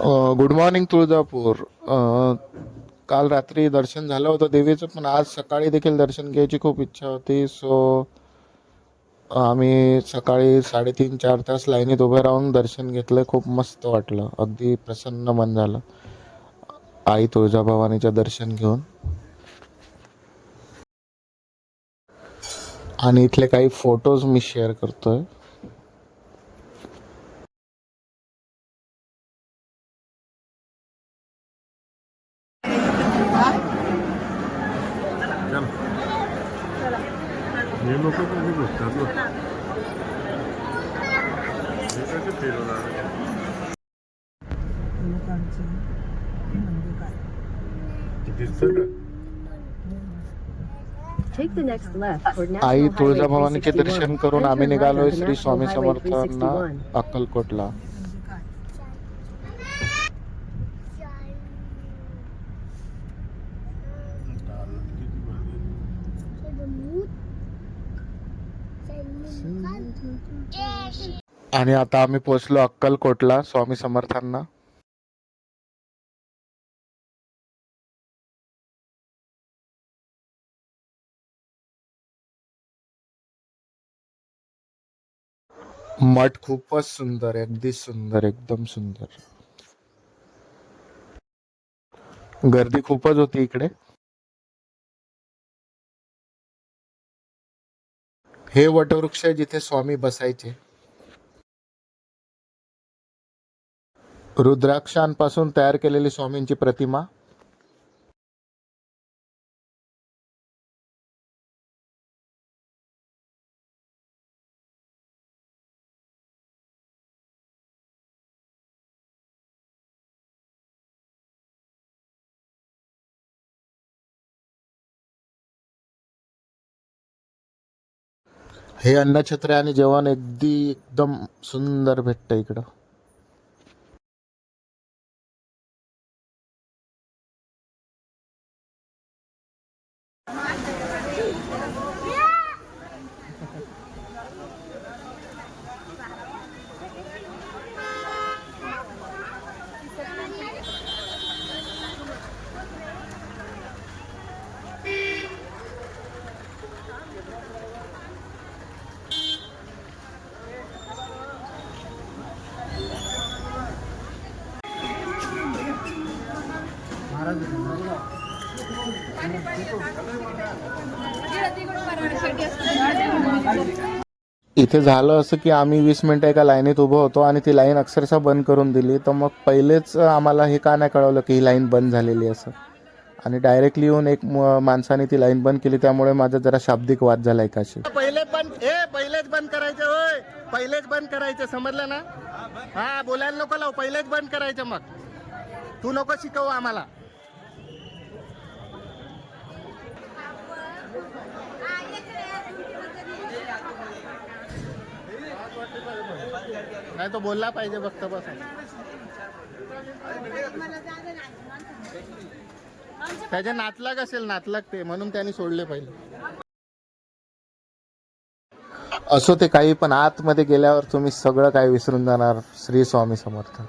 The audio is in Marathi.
Good morning Tuljapur. काल रात्री दर्शन झालं होतं देवीचं, पण आज सकाळी देखील दर्शन घ्यायची खूप इच्छा होती. सो आम्ही सकाळी 3:30-4 तास लाईनीत उभे राहून दर्शन घेतलं. खूप मस्त वाटलं, अगदी प्रसन्न मन झालं आई तुळजाभवानीचं दर्शन घेऊन. आणि इथले काही फोटोज मी शेअर करतोय. हे लोक कधी बसतात बघ. हे कसे फिरवणार दिसतं का? Take the next left toward I National Highway तुळजाभवानीचे 361. दर्शन करून Then आम्ही turn right निघालोय onto Shri National स्वामी Highway समर्थांना 361. अक्कलकोटला. आणि आता आम्ही पोहोचलो अक्कलकोटला स्वामी समर्थांना. मठ खूपच सुंदर आहे, अगदी सुंदर, एकदम सुंदर. गर्दी खूपच होती इकडे. हे वटवृक्ष आहे जिथे स्वामी बसायचे. रुद्राक्षांपासून तयार केलेली स्वामींची प्रतिमा. हे अन्नछत्र आणि जेवण अगदी एकदम सुंदर भेटतं इकडं. इथे झालं असं की आम्ही 20 मिनिटं एका लाईनीत उभं होतो आणि ती लाईन अक्षरशः बंद करून दिली. तर मग पहिलेच आम्हाला हे का नाही कळवलं की ही लाईन बंद झालेली असं. आणि डायरेक्टली येऊन एक माणसाने ती लाईन बंद केली, त्यामुळे माझा जरा शाब्दिक वाद झाला एकाशी. पहिलेच बंद करायचं, होय पहिलेच बंद करायचं, समजलं ना? हा, बोलायला नको लाव, पहिलेच बंद करायचं. मग तू नको शिकवू आम्हाला. नाही तो बोलला पाहिजे फक्त बस. त्याचे नातलग असेल, नातलग ते, म्हणून त्यांनी सोडले पाहिजे. असो ते काही, पण आतमध्ये गेल्यावर तुम्ही सगळं काय विसरून जाणार. श्री स्वामी समर्थ.